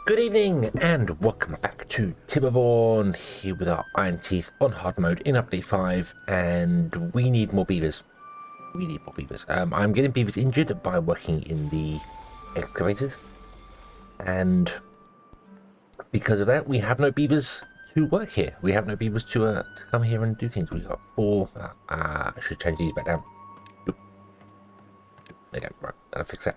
Good evening and welcome back to Timberborn, here with our Iron Teeth on hard mode in update 5, and we need more beavers. I'm getting beavers injured by working in the excavators, and because of that we have no beavers to work here. We have no beavers to come here and do things. We've got 4, I should change these back down. There you go, right, that'll fix that.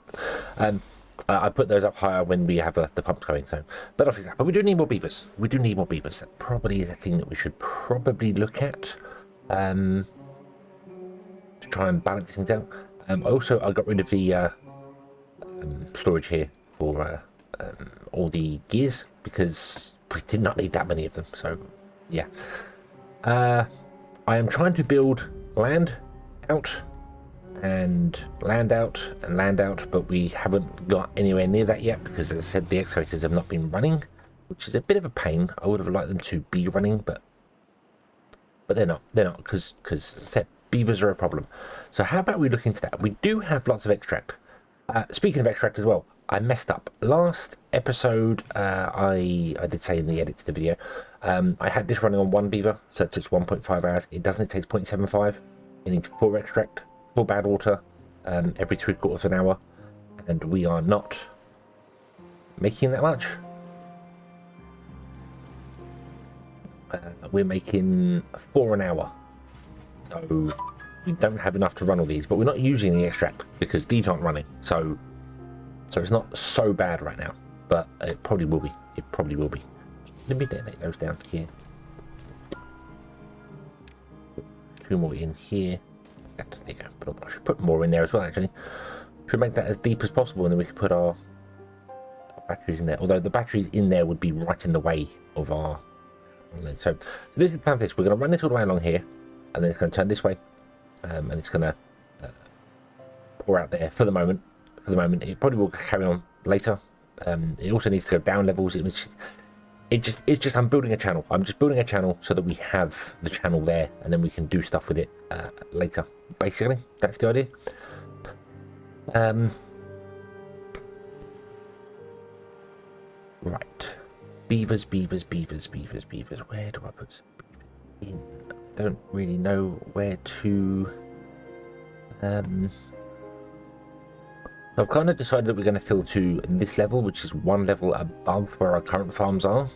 I put those up higher when we have the pumps going, so that'll fix that. But we do need more beavers. That probably is a thing that we should probably look at to try and balance things out. Also, I got rid of the storage here for all the gears because we did not need that many of them. So, yeah. I am trying to build land out, but we haven't got anywhere near that yet because, as I said, the excavators have not been running, which is a bit of a pain. I would have liked them to be running, but they're not because as I said, beavers are a problem. So how about we look into that? We do have lots of extract. Speaking of extract as well, I messed up last episode. I did say in the edit to the video, I had this running on 1 beaver, so it takes 1.5 hours. It doesn't, it takes 0.75. It needs 4 extract, 4 Badwater, every 3/4 of an hour, and we are not making that much. We're making 4 an hour, so we don't have enough to run all these, but we're not using the extract because these aren't running, so it's not so bad right now, but it probably will be. Let me detonate those down here. 2 more in here. There you go. But I should put more in there as well, actually. Should make that as deep as possible, and then we can put our batteries in there. Although the batteries in there would be right in the way of our... So this is the plan for this. We're going to run this all the way along here, and then it's going to turn this way, and it's going to pour out there for the moment. It probably will carry on later. It also needs to go down levels. It's just I'm building a channel. I'm just building a channel so that we have the channel there, and then we can do stuff with it later. Basically, that's the idea. Right, beavers. Where do I put some beavers in? I don't really know where to. I've kind of decided that we're going to fill to this level, which is 1 level above where our current farms are,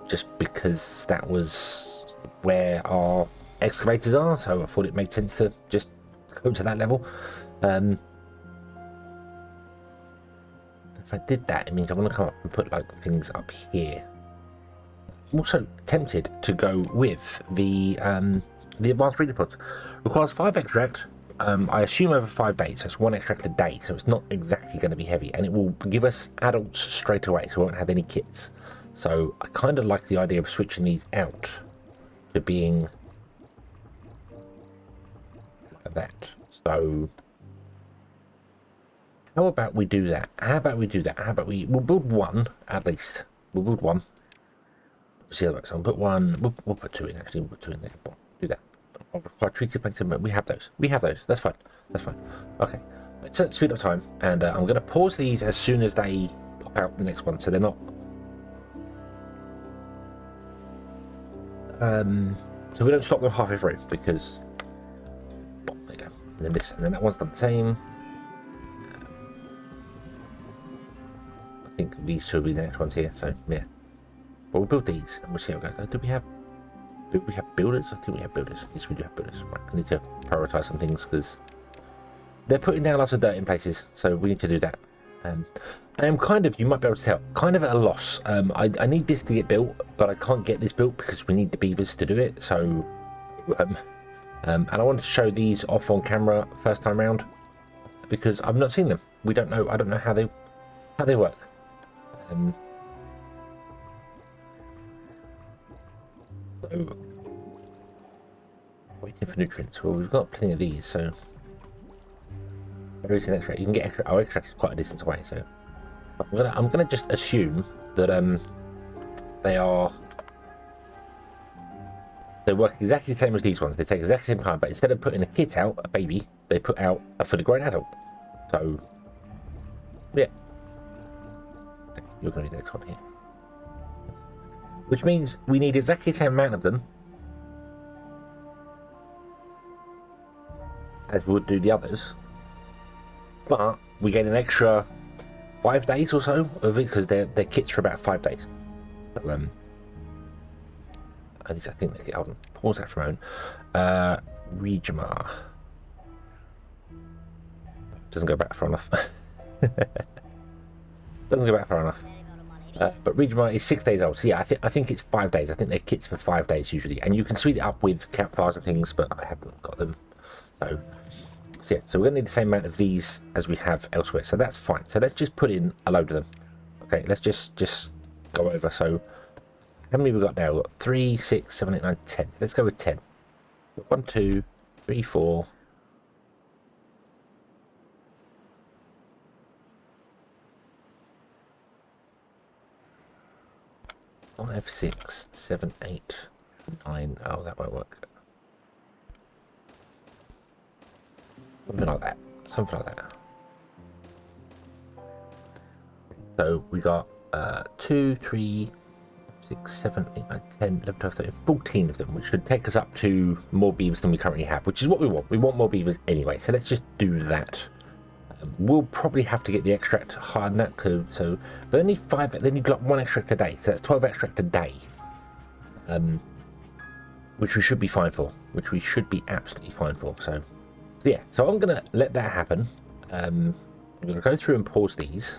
just because that was where our excavators are, so I thought it made sense to just go to that level. If I did that, it means I want to come up and put like things up here. I'm also tempted to go with the advanced breeder pods. Requires 5 extract. I assume over 5 days, so it's 1 extract a day, so it's not exactly going to be heavy, and it will give us adults straight away, so we won't have any kits. So I kind of like the idea of switching these out to being like that. So how about we do that? We'll build 1 at least. We'll build 1. See how that works. I'll put 1. We'll put 2 in, actually. We'll put 2 in there. Do that. I'll require treated plankton, but we have those. That's fine. Okay, let's speed up time, and I'm going to pause these as soon as they pop out the next one, so they're not so we don't stop them halfway through, because there you go. And then this, and then that one's done the same. I think these 2 will be the next ones here, so yeah, but we'll build these and we'll see how it goes. Do we have builders? I think we have builders. Yes, we do have builders. Right, I need to prioritize some things because they're putting down lots of dirt in places, so we need to do that. I am kind of, you might be able to tell, kind of at a loss. I need this to get built, but I can't get this built because we need the beavers to do it. So, and I wanted to show these off on camera first time round because I've not seen them. I don't know how they work. So, waiting for nutrients. Well, we've got plenty of these, so there is an extract. You can get extra. Our extract is quite a distance away, so I'm gonna just assume that they work exactly the same as these ones. They take exactly the same time, but instead of putting a kit out, a baby, they put out a fully grown adult. So yeah, You're going to be the next one here. Which means we need exactly the same amount of them as we would do the others. But we get an extra 5 days or so of it because their kits for about 5 days. So, I think they get. Hold on, pause that for a moment. Regimar doesn't go back far enough. Doesn't go back far enough. But Regimar is 6 days old. So yeah, I think it's 5 days. I think they're kits for 5 days usually, and you can speed it up with campfires and things, but I haven't got them. So yeah, so we're gonna need the same amount of these as we have elsewhere. So that's fine. So let's just put in a load of them. Okay, let's just go over. So how many we got now? We've got 3, 6, 7, 8, 9, 10. Let's go with 10. 1, 2, 3, 4. 5, 6, 7, 8, 9. Oh, that won't work. Something like that. Something like that. So we got 2, 3, 6, 7, 8, 9, 10, 11, 12, 13, 14 of them, which should take us up to more beavers than we currently have, which is what we want. We want more beavers anyway, so let's just do that. We'll probably have to get the extract higher than that, so they need 5, they need like 1 extract a day, so that's 12 extract a day, which we should be fine for, which we should be absolutely fine for. So yeah, so I'm gonna let that happen. I'm gonna go through and pause these,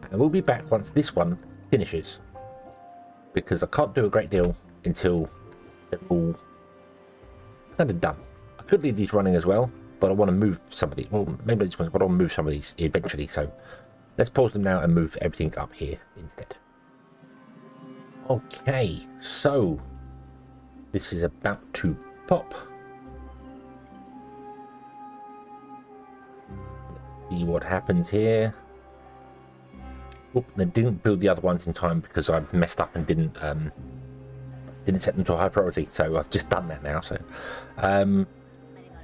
and we'll be back once this one finishes, because I can't do a great deal until they're all kind of done. I could leave these running as well, but I want to move some of these. Well, maybe this one, but I'll move some of these eventually. So let's pause them now and move everything up here instead. Okay, so this is about to pop. Let's see what happens here. Oop, they didn't build the other ones in time because I messed up and didn't set them to a high priority. So I've just done that now. So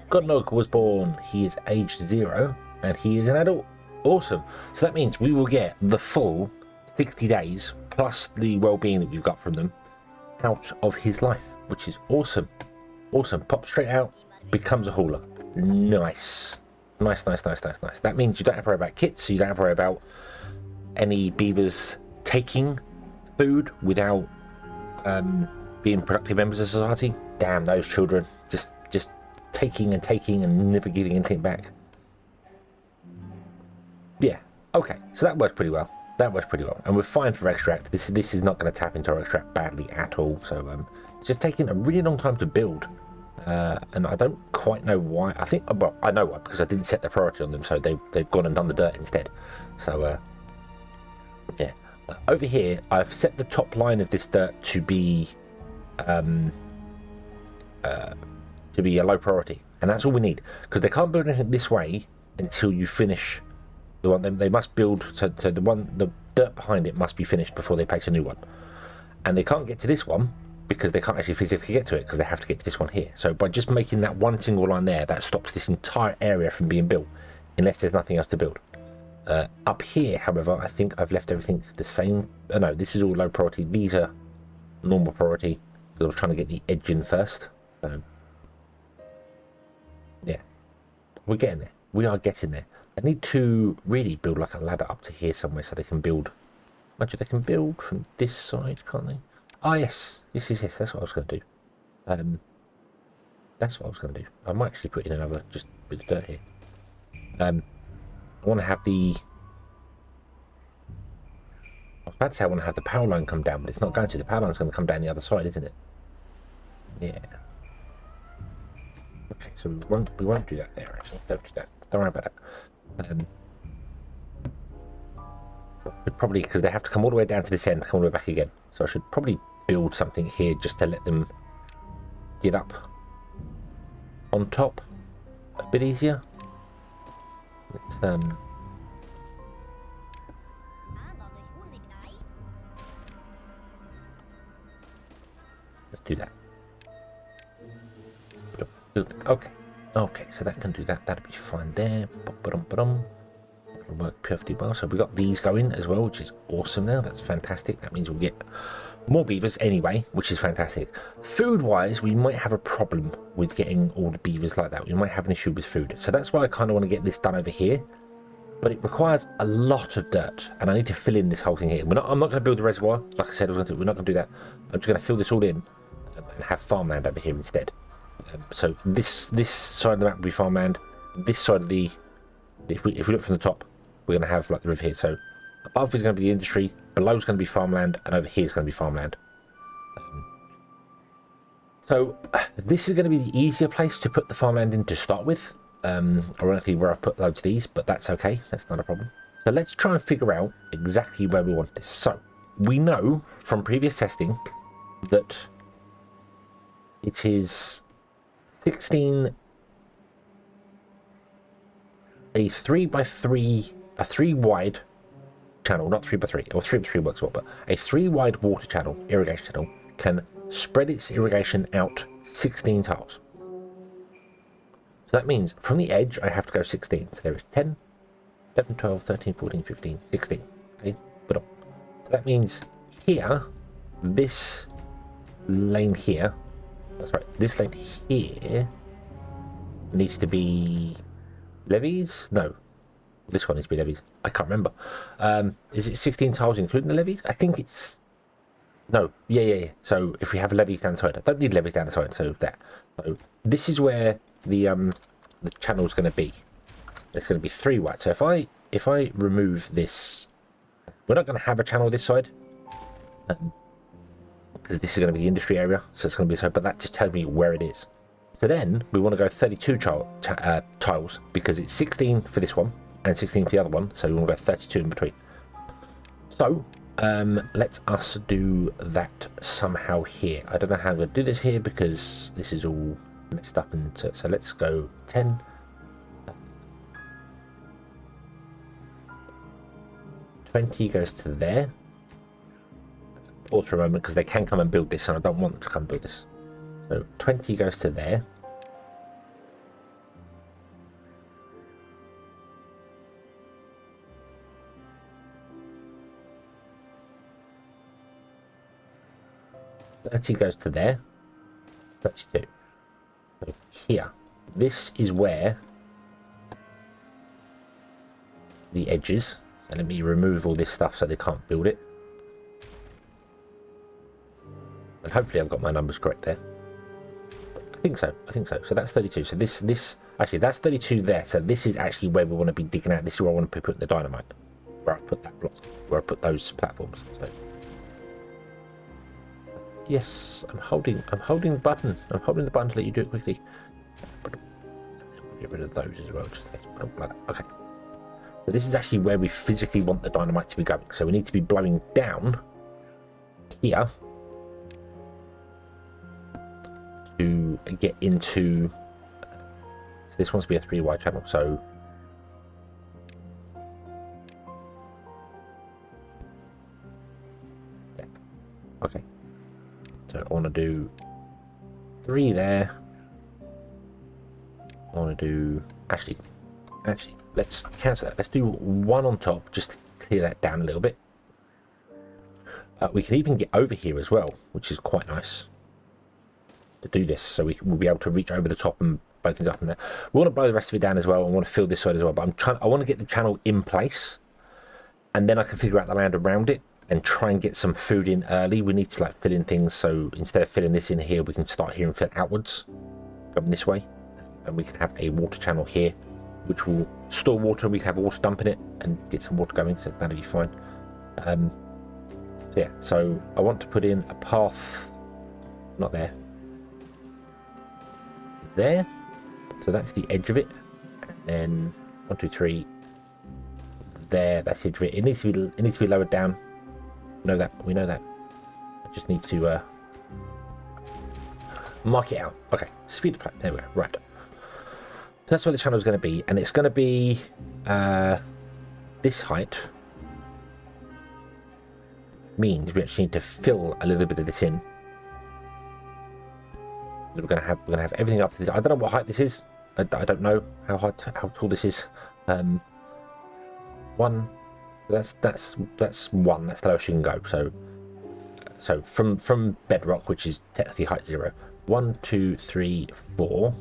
Godnog was born. He is aged 0 and he is an adult. Awesome. So that means we will get the full 60 days plus the well-being that we've got from them out of his life, which is awesome. Awesome. Pop straight out, becomes a hauler. Nice. Nice. That means you don't have to worry about kits, so you don't have to worry about any beavers taking food without being productive members of society. Damn those children. Just taking and never giving anything back. Yeah, okay, so that works pretty well. And we're fine for extract. This is not going to tap into our extract badly at all. So it's just taking a really long time to build, and I don't quite know why. I think, well, I know why, because I didn't set the priority on them, so they've gone and done the dirt instead. So yeah, over here I've set the top line of this dirt to be a low priority, and that's all we need, because they can't build anything this way until you finish the one. They must build, so the dirt behind it must be finished before they place a new one, and they can't get to this one because they can't actually physically get to it, because they have to get to this one here. So by just making that one single line there, that stops this entire area from being built, unless there's nothing else to build. Up here, however, I think I've left everything the same. No, this is all low priority. These are normal priority, because I was trying to get the edge in first. So yeah, we're getting there. We are getting there. I need to really build like a ladder up to here somewhere, so they can build. Imagine they can build from this side, can't they? Ah, yes. Yes. That's what I was going to do. That's what I was going to do. I might actually put in another just bit of dirt here. I want to have the. I was about to say I want to have the power line come down, but it's not going to. The power line's going to come down the other side, isn't it? Yeah. Okay, so we won't do that there. Actually, don't do that. Don't worry about that. But probably, because they have to come all the way down to this end, come all the way back again. So I should probably build something here just to let them get up on top a bit easier. Let's do that. Okay, so that can do that. That'll be fine there. Okay, will work perfectly well. So we got these going as well, which is awesome now. That's fantastic. That means we'll get more beavers anyway, which is fantastic. Food wise, we might have a problem with getting all the beavers like that. We might have an issue with food. So that's why I kind of want to get this done over here. But it requires a lot of dirt, and I need to fill in this whole thing here. I'm not going to build a reservoir, like I said I was going to. We're not going to do that. I'm just going to fill this all in and have farmland over here instead. So this side of the map will be farmland. This side of the, if we look from the top, we're going to have like the river here. So above is going to be the industry, below is going to be farmland, and over here is going to be farmland. So this is going to be the easier place to put the farmland in to start with. Ironically where I've put loads of these, but that's okay, that's not a problem. So let's try and figure out exactly where we want this. So we know from previous testing that it is 16, a 3x3, a 3 wide channel, not 3x3, or 3x3 works well, but a 3 wide water channel, irrigation channel, can spread its irrigation out 16 tiles. So that means from the edge, I have to go 16. So there is 10, 11, 12, 13, 14, 15, 16. Okay, put on. So that means here, this lane here, that's right, this lane here needs to be levees? No, this one needs to be levees. I can't remember. Is it 16 tiles including the levees? I think it's... No, yeah. So if we have levees down the side, I don't need levees down the side, so that. So this is where the channel's going to be. It's going to be 3 wide. So if I remove this, we're not going to have a channel this side because this is going to be the industry area, so it's going to be so. But that just tells me where it is. So then we want to go 32 tiles because it's 16 for this one and 16 for the other one. So we want to go 32 in between. So let us do that somehow here. I don't know how I'm going to do this here because this is all messed up. And so let's go 10. 20 goes to there. Pause for a moment because they can come and build this and I don't want them to come build this. So 20 goes to there. That goes to there. 32. So here, this is where the edges. So let me remove all this stuff so they can't build it. And hopefully I've got my numbers correct there. I think so. So that's 32. So this actually that's 32 there. So this is actually where we want to be digging out. This is where I want to be putting the dynamite. Where I put that block. Where I put those platforms. So. Yes, I'm holding the button. I'm holding the button to let you do it quickly. Get rid of those as well, just like that. Okay. So this is actually where we physically want the dynamite to be going. So we need to be blowing down here to get into. So this wants to be a 3 wide channel. So yeah. Okay. So I want to do 3 there. I want to do actually let's cancel that. Let's do 1 on top just to clear that down a little bit. We can even get over here as well, which is quite nice to do this. So we'll be able to reach over the top and blow things up in there. We want to blow the rest of it down as well. I want to fill this side as well, but I want to get the channel in place, and then I can figure out the land around it. And try and get some food in early. We need to like fill in things, so instead of filling this in here, we can start here and fill outwards, come this way, and we can have a water channel here, which will store water. We can have a water dump in it and get some water going, so that'll be fine. So yeah, so I want to put in a path, not there, there. So that's the edge of it. And then 1, 2, 3. There, that's the edge of it. It needs to be lowered down. We know that. I just need to mark it out. Okay, speed of play. There we go. Right. So that's where the channel is going to be, and it's going to be this height. Means we actually need to fill a little bit of this in. We're going to have everything up to this. I don't know what height this is. I don't know how tall this is. 1. That's one. That's the lowest you can go. So from bedrock, which is technically height 0. 1, 2, 3, 4,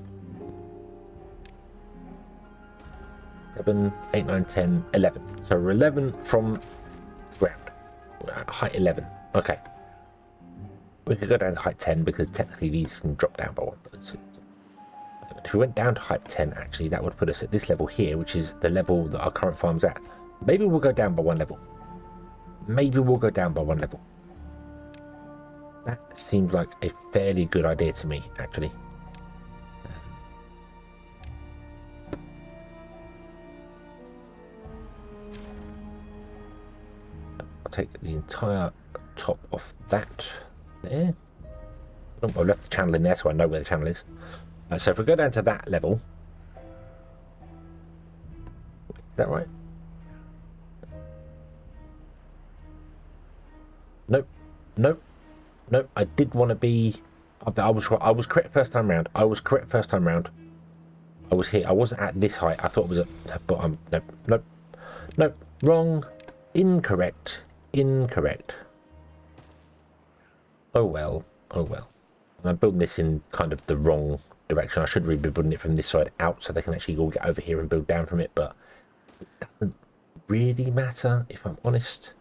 7, 8, 9, 10, 11. So we're 11 from ground. We're at height 11. Okay. We could go down to height 10 because technically these can drop down by 1. But if we went down to height 10, actually, that would put us at this level here, which is the level that our current farm's at. Maybe we'll go down by 1 level. Maybe we'll go down by 1 level. That seems like a fairly good idea to me, actually. I'll take the entire top off that there. Oh, I've left the channel in there so I know where the channel is. So if we go down to that level, is that right? Nope, nope, nope. I did want to be up there. I was correct first time round. I was correct first time round. I was here. I wasn't at this height. I thought it was at, but I'm nope, nope, nope. Wrong, incorrect, incorrect. Oh well, oh well. And I'm building this in kind of the wrong direction. I should really be building it from this side out so they can actually all get over here and build down from it, but it doesn't really matter if I'm honest.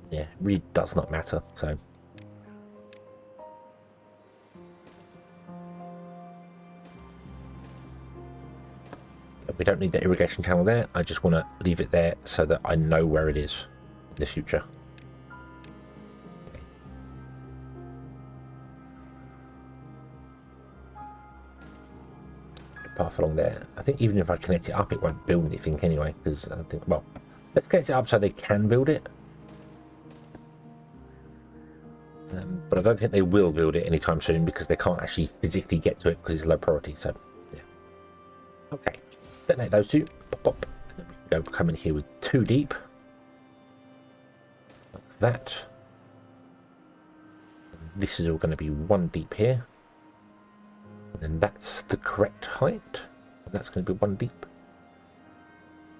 Yeah, really does not matter. So we don't need the irrigation channel there. I just want to leave it there so that I know where it is in the future. Path along there. I think even if I connect it up, it won't build anything anyway, because I think, well, let's connect it up so they can build it. But I don't think they will build it anytime soon because they can't actually physically get to it because it's low priority. So, yeah. Okay. Detonate those two. Pop, pop. And then we can go come in here with 2 deep. Like that. And this is all going to be 1 deep here. And then that's the correct height. And that's going to be 1 deep.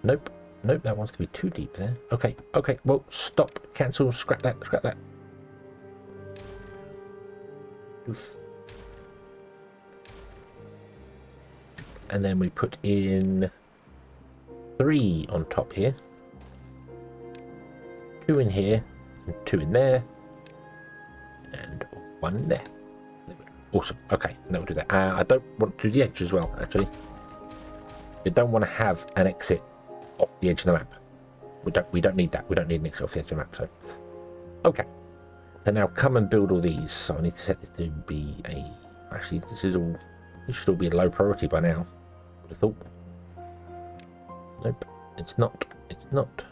Nope. Nope, that wants to be 2 deep there. Okay, okay. Well, stop. Cancel. Scrap that. Scrap that. Oof. And then we put in 3 on top here. 2 in here. And 2 in there. And 1 there. Awesome. Okay, that will do that. I don't want to do the edge as well, actually. We don't want to have an exit off the edge of the map. We don't need that. We don't need an exit off the edge of the map. So, okay. So now come and build all these. So I need to set this to be a. Actually, this should all be a low priority by now. I would have thought. Nope, it's not. It's not.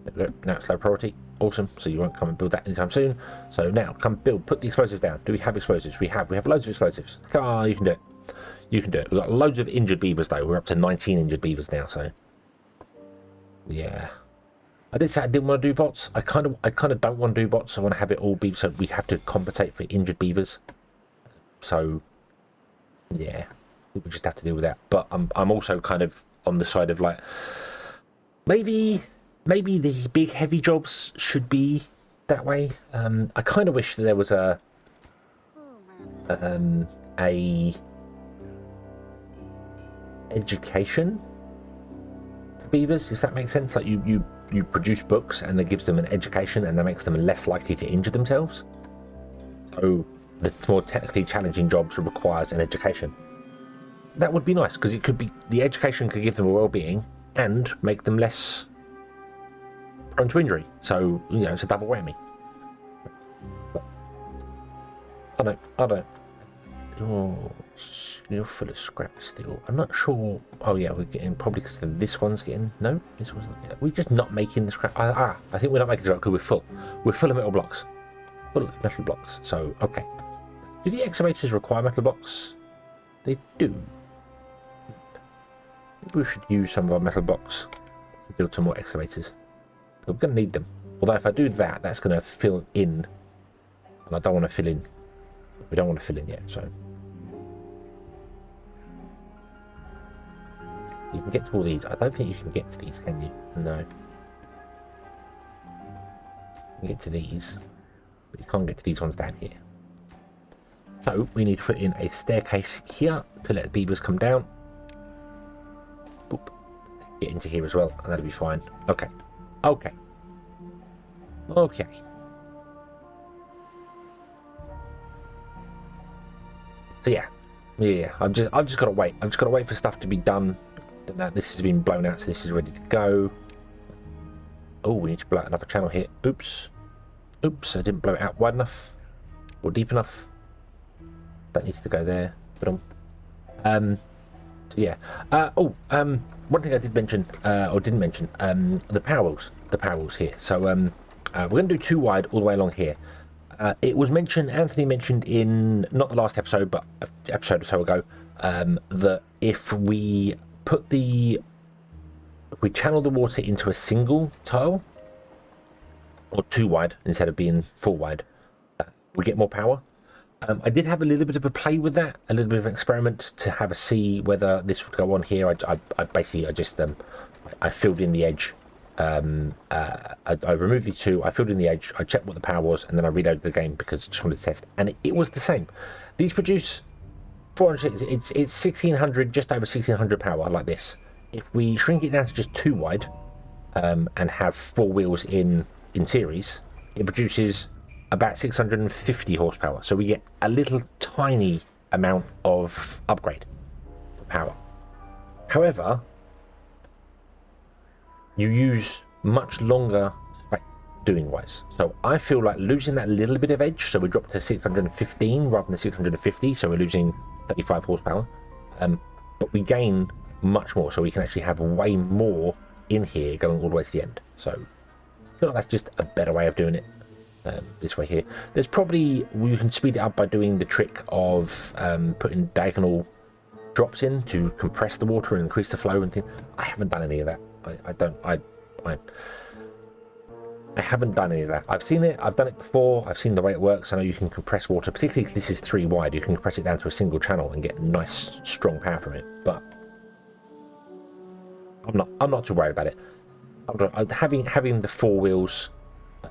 There we go. Now it's low priority. Awesome. So you won't come and build that anytime soon. So now come build. Put the explosives down. Do we have explosives? We have. We have loads of explosives. Come on, you can do it. You can do it. We've got loads of injured beavers though. We're up to 19 injured beavers now. So yeah. I did say I didn't want to do bots. I kind of don't want to do bots. I want to have it all be so we have to compensate for injured beavers. So yeah, we just have to deal with that. But I'm also kind of on the side of like maybe the big heavy jobs should be that way. I kind of wish that there was a education to beavers, if that makes sense. Like you produce books and that gives them an education and that makes them less likely to injure themselves. So the more technically challenging jobs requires an education. That would be nice because it could be the education could give them a well-being and make them less prone to injury. So you know, it's a double whammy. But I don't. Oh, you're full of scrap steel. I'm not sure. Oh yeah, we're getting probably because this one's getting this one's not. We're just not making the scrap. I think we're not making the scrap because we're full. We're full of metal blocks. Full of metal blocks. So okay. Do the excavators require metal blocks? They do. Maybe we should use some of our metal blocks and build some more excavators. We're going to need them. Although if I do that, that's going to fill in. And I don't want to fill in. We don't want to fill in yet, so. You can get to all these. I don't think you can get to these, can you? No. You can get to these, but you can't get to these ones down here. So we need to put in a staircase here to let the beavers come down. Boop. Get into here as well, and that'll be fine. Okay. Okay. Okay. So yeah. I've just got to wait. I've just got to wait for stuff to be done. This has been blown out, so this is ready to go. Oh, we need to blow out another channel here. Oops. Oops, I didn't blow it out wide enough or deep enough. That needs to go there. So yeah. One thing I did mention, or didn't mention, the power wheels. The power wheels here. So we're going to do 2 wide all the way along here. It was mentioned, Anthony mentioned in, not the last episode, but an episode or so ago, that if we channel the water into a single tile, or 2 wide instead of being 4 wide, we get more power. I did have a little bit of a play with that, a little bit of an experiment to have a see whether this would go on here. I filled in the edge. I removed the 2, I filled in the edge, I checked what the power was, and then I reloaded the game because I just wanted to test, and it was the same. These produce 400, it's 1600, just over 1600 power like this. If we shrink it down to just 2 wide, and have 4 wheels in series, it produces about 650 horsepower. So we get a little tiny amount of upgrade for power. However, you use much longer doing wise. So I feel like losing that little bit of edge, so we dropped to 615 rather than 650, so we're losing 35 horsepower, but we gain much more, so we can actually have way more in here going all the way to the end. So I feel like that's just a better way of doing it. This way here, there's probably, you can speed it up by doing the trick of putting diagonal drops in to compress the water and increase the flow and things. I haven't done any of that. I haven't done any of that. I've seen it, I've done it before, I've seen the way it works. I know you can compress water, particularly if this is 3 wide, you can compress it down to a single channel and get nice strong power from it, but I'm not too worried about it. Having the 4 wheels,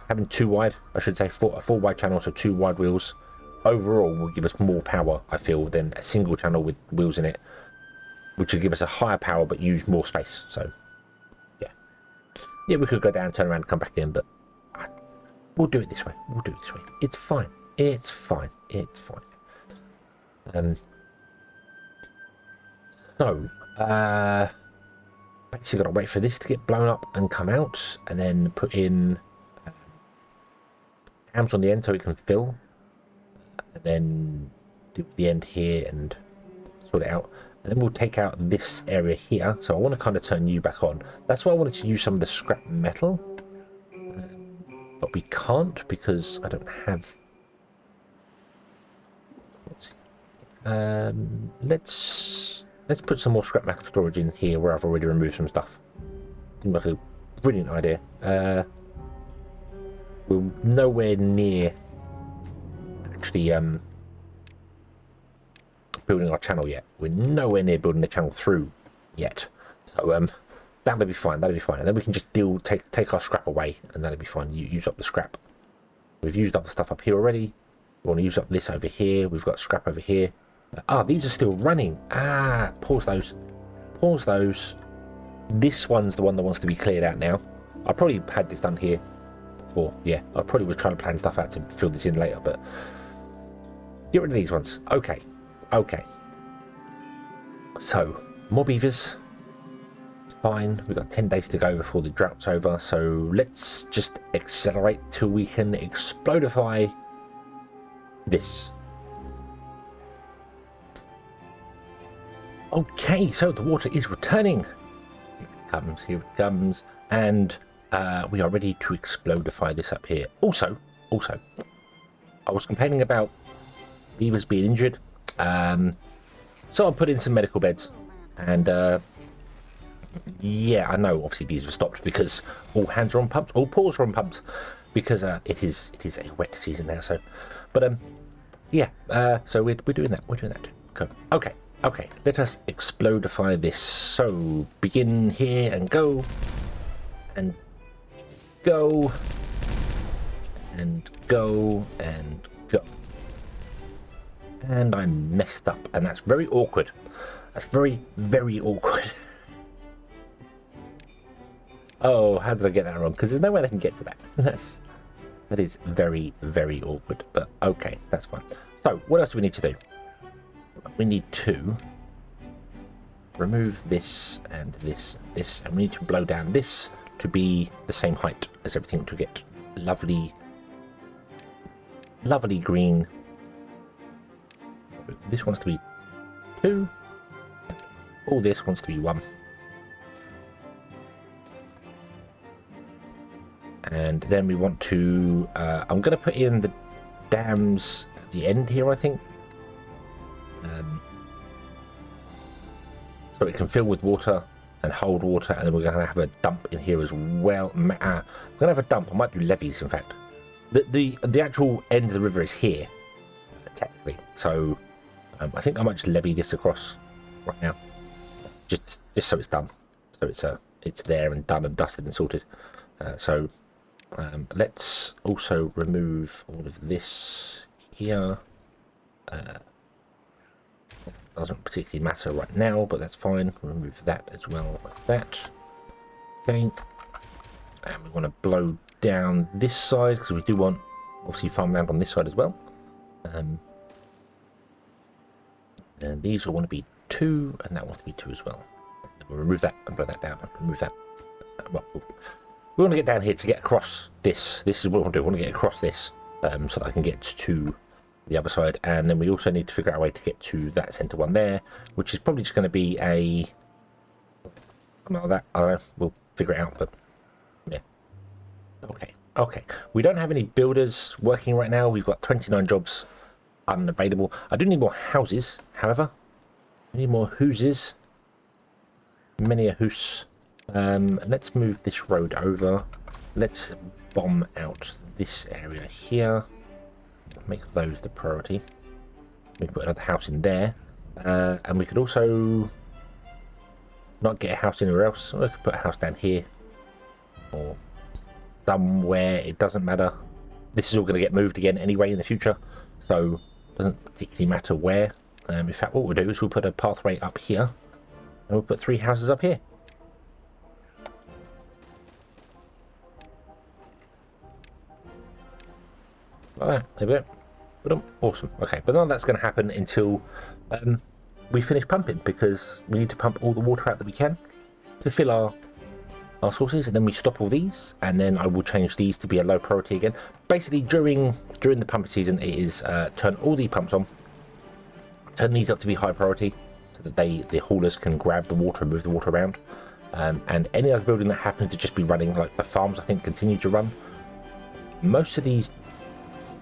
having 2 wide, I should say, 4 wide channel, so 2 wide wheels overall will give us more power, I feel, than a single channel with wheels in it, which would give us a higher power but use more space. So yeah, we could go down, turn around, come back in, but we'll do it this way. It's fine. It's fine. So basically got to wait for this to get blown up and come out, and then put in cams on the end so it can fill, and then do the end here and sort it out. And then we'll take out this area here. So I want to kind of turn you back on. That's why I wanted to use some of the scrap metal, but we can't because I don't have. Let's put some more scrap metal storage in here where I've already removed some stuff. Seems like a brilliant idea. We're nowhere near actually building our channel yet. We're nowhere near building the channel through yet. So that'll be fine. And then we can just take our scrap away, and that'll be fine. You use up the scrap. We've used up the stuff up here already. We want to use up this over here. We've got scrap over here. These are still running. Pause those. This one's the one that wants to be cleared out now. I probably had this done here before. Yeah, I probably was trying to plan stuff out to fill this in later, but get rid of these ones. Okay. So more beavers. Fine. We've got 10 days to go before the drought's over, so let's just accelerate till we can explodify this. Okay, so the water is returning. Here it comes, and we are ready to explodify this up here. Also, I was complaining about beavers being injured, so I put in some medical beds, and yeah, I know obviously these have stopped because all hands are on pumps, all paws are on pumps, because it is a wet season now. So, but yeah, so we're doing that. Cool. Okay. Okay, let us explodify this. So begin here and go. And go. And go. And go. And I messed up. And that's very awkward. That's very, very awkward. Oh, how did I get that wrong? Because there's no way they can get to that. That is very, very awkward. But okay, that's fine. So what else do we need to do? We need to remove this and this and this, and we need to blow down this to be the same height as everything to get lovely, lovely green. This wants to be 2. All this wants to be 1. And then we want to, I'm going to put in the dams at the end here, I think. So it can fill with water and hold water, and then we're going to have a dump in here as well. We're going to have a dump. I might do levees, in fact. The actual end of the river is here, technically. So I think I might just levy this across right now, just so it's done. So it's there and done and dusted and sorted. Let's also remove all of this here. Doesn't particularly matter right now, but that's fine. We'll remove that as well, like that. Okay. And we want to blow down this side, because we do want, obviously, farmland on this side as well. And these all want to be 2, and that wants to be 2 as well. We'll remove that and blow that down, and remove that. Well, we want to get down here to get across this. This is what we want to do. We want to get across this so that I can get to the other side. And then we also need to figure out a way to get to that center one there, which is probably just going to be a... Well, that, I don't know. We'll figure it out, but yeah. Okay. We don't have any builders working right now. We've got 29 jobs unavailable. I do need more houses, however. I need more hooses. Many a hoose. Let's move this road over. Let's bomb out this area here. Make those the priority. We can put another house in there. And we could also not get a house anywhere else. We could put a house down here. Or somewhere. It doesn't matter. This is all going to get moved again anyway in the future. So it doesn't particularly matter where. In fact, what we'll do is we'll put a pathway up here. And we'll put 3 houses up here. Alright, there we go. Awesome. Okay, but none of that's going to happen until we finish pumping, because we need to pump all the water out that we can to fill our sources, and then we stop all these, and then I will change these to be a low priority again. Basically, during the pumping season, it is turn all the pumps on, turn these up to be high priority, so that the haulers can grab the water and move the water around. And any other building that happens to just be running, like the farms, I think, continue to run. Most of these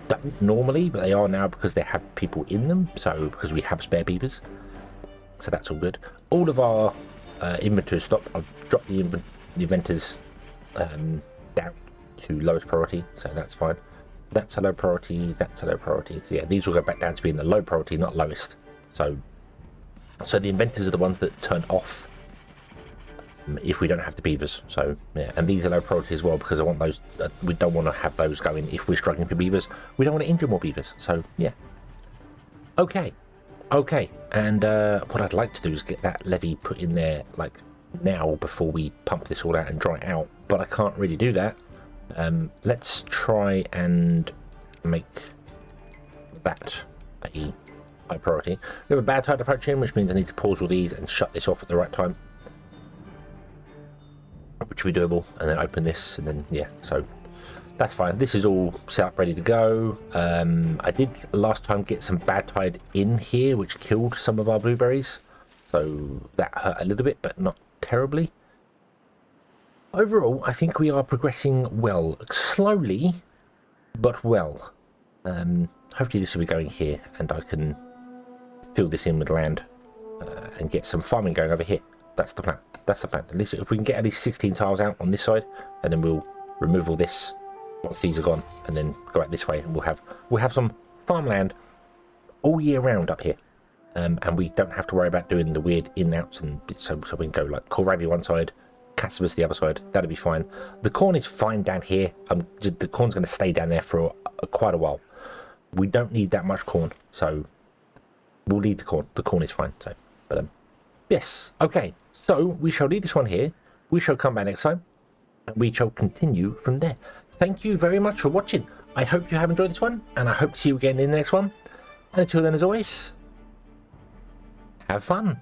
don't normally, but they are now because they have people in them, so because we have spare beavers, so that's all good. All of our inventory stop. I've dropped the inventors down to lowest priority, so that's fine. That's a low priority, that's a low priority. So yeah, these will go back down to being the low priority, not lowest. So the inventors are the ones that turn off if we don't have the beavers. So yeah, and these are low priority as well, because I want those. We don't want to have those going if we're struggling for beavers. We don't want to injure more beavers. So yeah. Okay, and what I'd like to do is get that levee put in there like now before we pump this all out and dry it out, but I can't really do that. Let's try and make that a high priority. We have a bad tide approaching, which means I need to pause all these and shut this off at the right time, which will be doable, and then open this, and then yeah, so that's fine. This is all set up, ready to go. I did last time get some bad tide in here, which killed some of our blueberries, so that hurt a little bit, but not terribly. Overall, I think we are progressing well, slowly, but well. Hopefully this will be going here, and I can fill this in with land and get some farming going over here. That's the plan. That's the plan. At least if we can get at least 16 tiles out on this side, and then we'll remove all this once these are gone, and then go out this way, and we'll have some farmland all year round up here. and we don't have to worry about doing the weird in and outs, and so we can go like kohlrabi one side, cassavas the other side. That'll be fine. The corn is fine down here. The corn's going to stay down there for quite a while. We don't need that much corn, so we'll leave the corn. The corn is fine. So, but yes, okay. So we shall leave this one here. We shall come back next time, and we shall continue from there. Thank you very much for watching. I hope you have enjoyed this one, and I hope to see you again in the next one. And until then, as always, have fun.